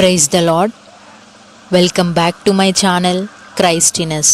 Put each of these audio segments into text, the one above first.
Praise the Lord. Welcome back to my channel Christiness.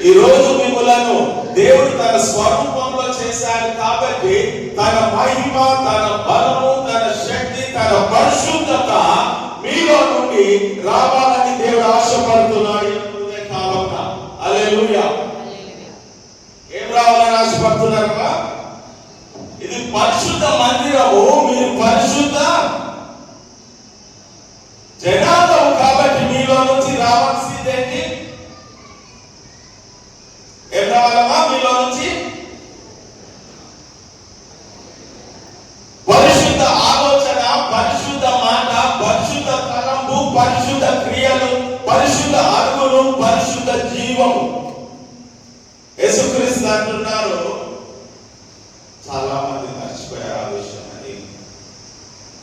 ఈ రోజు మిమ్మలను దేవుడు తన స్వరూపంలో చేశాడు కాబట్టి తన మహిమ, తన బలము, తన శక్తి, తన పరిశుద్ధత మీలో నుండి రావాలని దేవుడు ఆశపడుతున్నాడు. హల్లెలూయా. ఏం రావాలని ఆశపడుతున్నారా? ఇది పరిశుద్ధ మందిరము, మీరు పరిశుద్ధ జనాంగము కాబట్టి మీలో నుంచి రావాల్సిందేంటి? ఏం రావాలమ్మా మీలో నుంచి? పరిశుద్ధ ఆలోచన, పరిశుద్ధ మాట, పరిశుద్ధ తలంపు, పరిశుద్ధ క్రియలు, పరిశుద్ధ అడుగులు, పరిశుద్ధ జీవము. యేసుక్రీస్తు అంటున్నారు, చాలా మంది మర్చిపోయారు ఆ విషయం అని.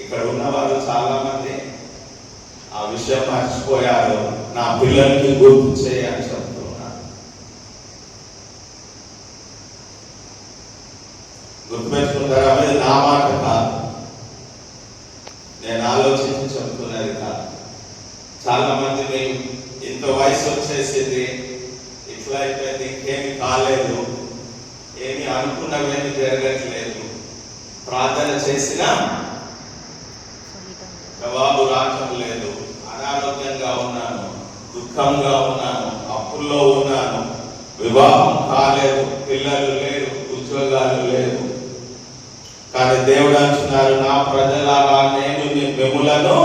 ఇక్కడ ఉన్నవారు చాలా మంది ఆ విషయం మర్చిపోయారు. నా పిల్లలకి గుర్తు చేయని చెప్తున్నారు. గుర్తుపెట్టుకుంటారా? అనేది నా మాట కాదు, నేను ఆలోచించి చెప్తున్నది కాదు. చాలా మంది మేము ఇంత వయసు వచ్చేసింది, ఇట్లా అయిపోయింది, ఇంకేమి కాలేదు, ఏమి అనుకున్నవేమి జరగట్లేదు, ప్రార్థన చేసినా జవాబు రావటం లేదు, అనారోగ్యంగా ఉన్నాను, దుఃఖంగా ఉన్నాను, అప్పుల్లో ఉన్నాను, వివాహం కాలేదు, పిల్లలు లేరు, ఉద్యోగాలు లేవు. కానీ దేవుడు అంటున్నారు, నా ప్రజలారా నేను మిమ్ములను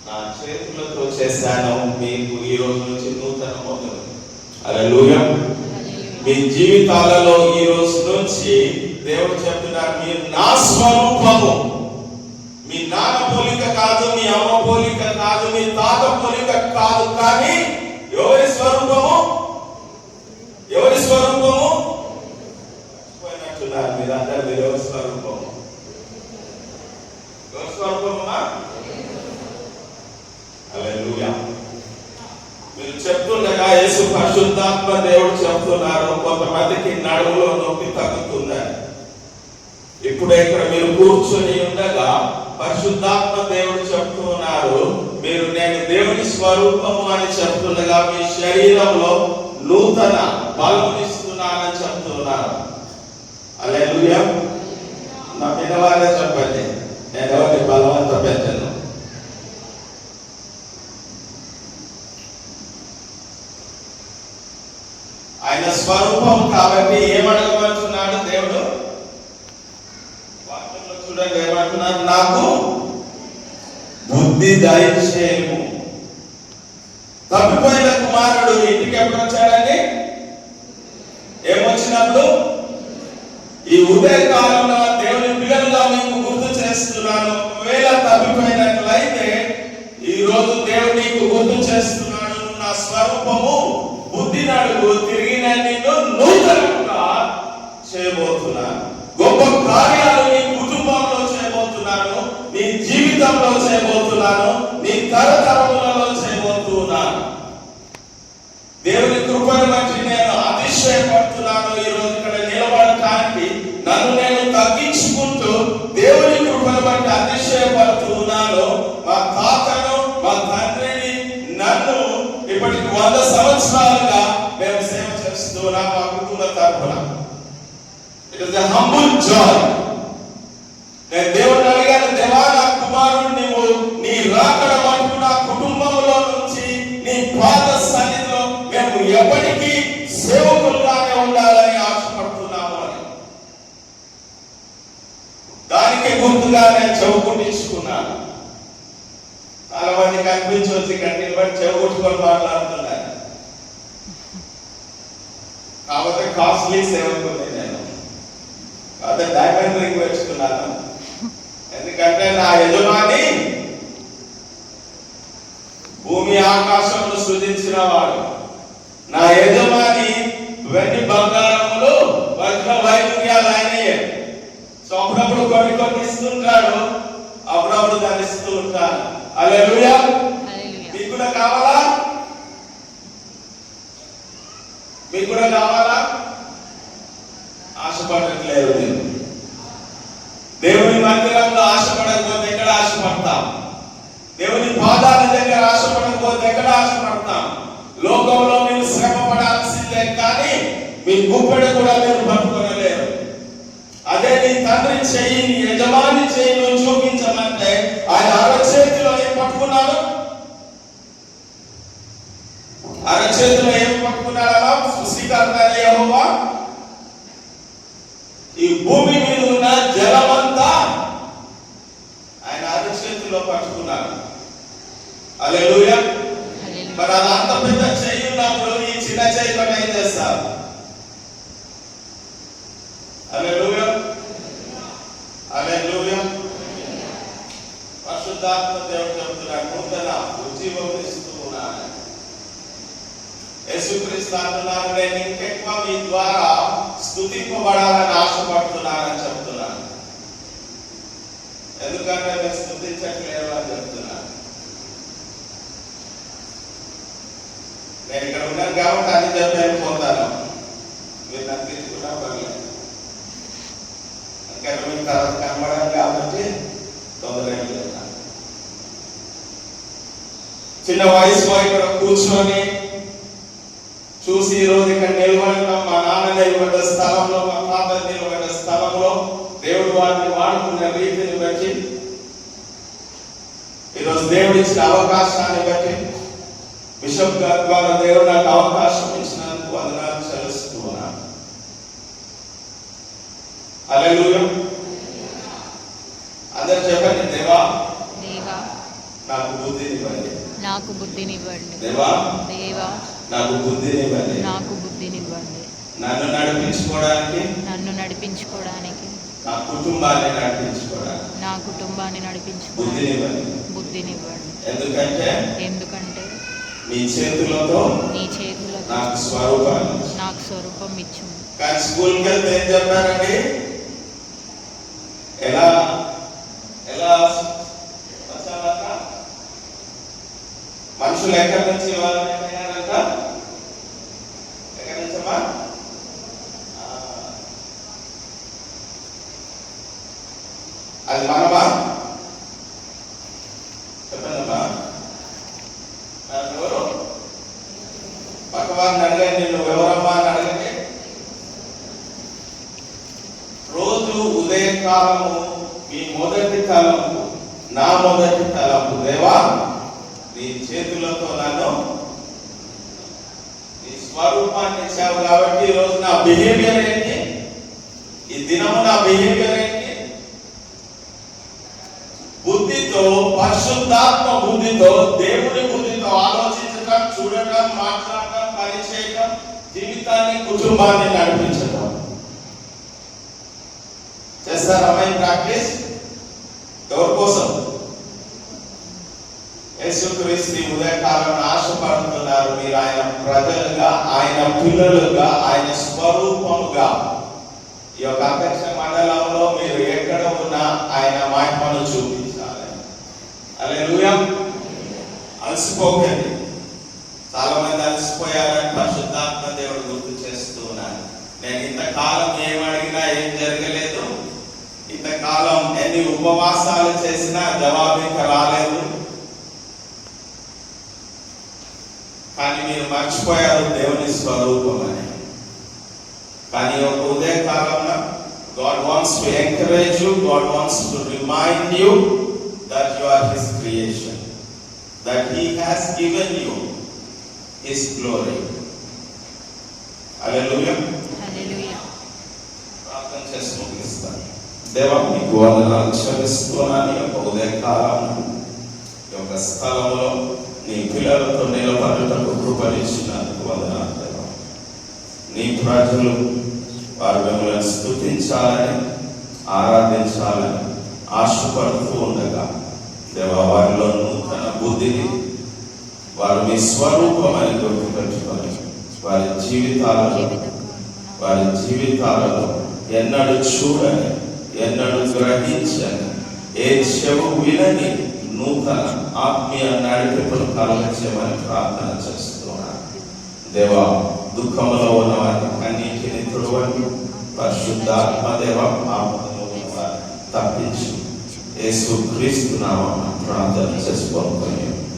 నా చేతులతో చేశాను, మీకు ఈ రోజు నుంచి నూతన మొదలు. హల్లెలూయా. మీ జీవితాలలో ఈ రోజు నుంచి దేవుడు చెప్తున్నారు, మీరు నా స్వరూపము. మీ నాన్న పోలిక కాదు, మీ అమ్మ పోలిక కాదు, మీ తాత పోలిక కాదు, కానీ ఎవరి స్వరూపము? ఎవరి స్వరూపము? పోయినట్టున్నారు మీరందరూ. మీరు ఎవరి స్వరూపము? ఎవరి స్వరూపమా? హల్లెలూయా. మీరు చెప్తుండగా యేసు పరిశుద్ధాత్మ దేవుడు చెప్తున్నారు, కొంతమందికి నడుములో నొప్పి తగ్గుతుందని. ఇప్పుడే ఇక్కడ మీరు కూర్చొని ఉండగా పరిశుద్ధాత్మ దేవుడు చెప్తున్నారు, మీరు నేను దేవుని స్వరూపము అని చెప్తుండగా మీ శరీరంలో నూతన బలం ఇస్తున్నానని చెప్తున్నారు. హల్లెలూయా. నా పిల్లవాళ్ళే చెప్పండి, నేను ఎవరిని బలవంత పెట్టను. ఆయన స్వరూపం కాబట్టి ఏమడగబడుతున్నాడు దేవుడు? వాక్యంలో చూడండి ఏమంటున్నారు, నాకు బుద్ధి దయచేయము. తప్పిపోయిన కుమారుడు ఇంటికి ఎప్పుడు వచ్చాడండి? ఏమొచ్చినప్పుడు? ఈ ఉదయ కాలంలో దేవుని పిల్లలుగా మీకు గుర్తు చేస్తున్నాను. ఒకవేళ తప్పిపోయినట్లయితే ఈ రోజు దేవుడు నీకు గుర్తు చేస్తున్నాడు, నా స్వరూపము బుద్ధి నడుగు, తిరిగిన నిన్ను నూతనంగా చేయబోతున్నాను. గొప్ప కార్యాలు నీ కుటుంబంలో చేయబోతున్నాను, నీ జీవితంలో చేయబోతున్నాను, నీ తరతరములలో చేయబోతున్నాను. దేవుని కృపను బట్టి నేను అతిశయపడుతున్నాను. ఈ రోజు ఇక్కడ నిలబడటానికి నన్ను నేను తగ్గించుకుంటూ దేవుని కృపను బట్టి అతిశయపడుతున్నాను. మా తాతను, మా తండ్రిని, నన్ను ఇప్పటికి 100 సంవత్సరాలుగా మేము సేవ చేస్తున్నాం మా కుటుంబ తరఫున. It is a humble Joy. నేను దేవుడిని అడిగాను, దేవా నా కుమారుడు నీవు నీ రాకడ మటుకు నా కుటుంబంలో నుంచి నీ పాద సన్నిధిలో మేము ఎప్పటికీ సేవకులుగానే ఉండాలని ఆశపడుతున్నాము అని. దానికి గుర్తుగా నేను చెవుకుట్టించుకున్నాను. చాలా మంది కనిపించి వచ్చి కట్టిన బట్టి చెవుకుట్టుకొని మాట్లాడుతున్నాను. కాబట్టి కాస్ట్లీ సేవకుని నేను, కాబట్టి డైమండ్ రింగ్ వేసుకున్నాను. ఎందుకంటే నా యజమాని భూమి ఆకాశమును సృజించిన వాడు, యజమాని వెండి బంగారములు వజ్ర వైడూర్యాలు ఆయనయే. సో అప్పుడప్పుడు కొన్ని ఇస్తుంటాడు, అప్పుడప్పుడు దాన్ని ఇస్తూ ఉంటాడు. హల్లెలూయా. మీకు కూడా కావాలా? మీకు కూడా కావాలా? ఆశపడట్లేదు. దేవుని మందిరంలో ఆశపడకపోతే ఎక్కడ ఆశపడతాం? దేవుని పాదాల దగ్గర ఆశపడకపోతే ఎక్కడ ఆశపడతాం? లోకంలో మీరు శ్రమ పడాల్సిందే, కానీ మీ గుప్పెడు కూడా మీరు పట్టుకోలేరు. అదే నీ తండ్రి చెయ్యి, నీ యజమాని చెయ్యి నువ్వు చూపించమంటే ఆయన అరచేతిలో ఏం పట్టుకున్నాడు? అరచేతిలో ఏం పట్టుకున్నాడన్నా? సృష్టికర్త యెహోవా ఈ భూమి మీద ఉన్న జలమంతా ఆయన అరచేతిలో పట్టుకున్నాడు. హల్లెలూయా. మరి అది అంత పెద్ద చెయ్యి ఉన్నప్పుడు ఈ చిన్న చెయ్యితో ఏం చేస్తారు? హల్లెలూయా. హల్లెలూయా. పరిశుద్ధాత్మ దేవుడు చెప్తున్నాడు, నూతన ఉజ్జీవం ఇస్తూ ఉన్నాను. యేసుక్రీస్తు అంటున్నాడు, నేను ఇంకెక్కువ మీ ద్వారా స్తుతింపబడాలని ఆశపడుతున్నానని చెప్తున్నాను. ఎందుకంటే నేను స్తుతించట్లేదు అని చెప్తున్నాను. నేను ఇక్కడ ఉన్నాను కాబట్టి అన్ని చెప్పి వెళ్ళిపోతాను. మీరు నాకు తీసుకున్నా పర్లేదు. ఇంకా మీకు తర్వాత కనబడాలి కాబట్టి తొందరగా వెళ్తాను. చిన్న వయసులో ఇక్కడ కూర్చొని చూసి ఈ రోజు ఇక్కడ నిలబడటం, మా నాన్న నిలబడ్డ స్థలంలో, మా తాత నిలబడ్డ స్థలంలో దేవుడు వారిని వాడుకున్న రీతిని బట్టి, ఈరోజు దేవుడు ఇచ్చిన అవకాశాన్ని బట్టి, బిషప్ గారి ద్వారా దేవుడు నాకు అవకాశం ఇచ్చినందుకు వందనాలు చెల్లిస్తూ ఉన్నాను. హల్లెలూయా. అందరూ చెప్పండి, దేవా నాకు బుద్ధినివ్వండి. నాకు బుద్ధినివ్వండి. దేవా నాకు బుద్ధినివ్వండి. నాకు బుద్ధినివ్వండి. నన్ను నడిపించుకోవడానికి నా కుటుంబాన్ని నడిపించుకోవడానికి బుద్ధినివ్వండి. ఎందుకంటే నీ చేతులతో నాకు స్వరూపం ఇచ్చు. కానీ స్కూల్కి వెళ్తే ఏం చెప్పారండి? ఎలా మనుషులు ఎక్కడి నుంచి వాళ్ళంట? ఎక్కడి నుంచమ్మా? అది మనమా? చెప్పండమ్మా. ఎవరు పక్కవారిని అడగండి, నువ్వు ఎవరమ్మా అని అడగండి. రోజు ఉదయకాలము మీ మొదటి తలంపు, నా మొదటి తలంపు, దేవా నీ చేతులతో నన్ను నీ స్వరూపాన్ని ఇచ్చావు కాబట్టి ఈరోజు నా బిహేవియర్ ఏంటి? ఈ దినము నా బిహేవియర్ ఏంటి? బుద్ధితో, పరిశుద్ధాత్మ బుద్ధితో, దేవుడి బుద్ధితో ఆలోచించటం, చూడటం, మాట్లాడటం, పని చేయటం, జీవితాన్ని, కుటుంబాన్ని నడిపించటం. చేస్తారా మై ప్రాక్టీస్? ఎవరి కోసం? యేసుక్రీస్తు ఉదయకాలం ఆశపడుతున్నారు. మీరు ఆయన ప్రజలుగా, ఆయన పిల్లలుగా, ఆయన స్వరూపముగా ఈ యొక్క అధ్యక్ష మండలంలో మీరు ఎక్కడ ఉన్నా ఆయన మహిమను చూపించాలి. హల్లెలూయా. అలసిపోకండి. చాలా మంది అలసిపోయారని పరిశుద్ధాత్మ దేవుడు గుర్తు చేస్తూ ఉన్నాను. నేను ఇంతకాలం ఏమడిగినా ఏం జరగలేదు, ఇంతకాలం ఎన్ని ఉపవాసాలు చేసినా జవాబు ఇంకా రాలేదు. కానీ మీరు మర్చిపోయారు దేవుని స్వరూపం అని. కానీ ఒక ఉదయకాలంలో God wants to encourage you, God wants to remind you that you are His creation, that He has given you His glory. Hallelujah. Hallelujah. ప్రార్థన చేసి ముగిస్తాను. దేవా మీకు వందనాలు చెల్లిస్తున్నాను. ఈ యొక్క ఉదయకాలం ఈ యొక్క స్థలంలో నీ పిల్లలతో నిలబడటకు కృపనిచ్చినందుకు వందనాలు దేవా. నీ ప్రజలు వారు మిమ్మల్ని స్తుతించాలని, ఆరాధించాలని ఆశపడుతూ ఉండగా దేవా వారిలో నూతన బుద్ధిని, వారు మీ స్వరూపమని గుర్తుపెట్టుకొని వారి జీవితాలలో ఎన్నడూ చూడని, ఎన్నడూ గ్రహించని, ఏ చెవు వినని నూతన ఆత్మీయ నడిపింపులు కలగచేయమని ప్రార్థన చేస్తున్నాను. దేవా, దుఃఖంలో ఉన్న వారిని కన్నీటిని తుడవండి. పరిశుద్ధాత్మ దేవ, ఆపదలో ఉన్న వారిని తప్పించి యేసు క్రీస్తు నామమున ప్రార్థన చేసుకుంటున్నాను.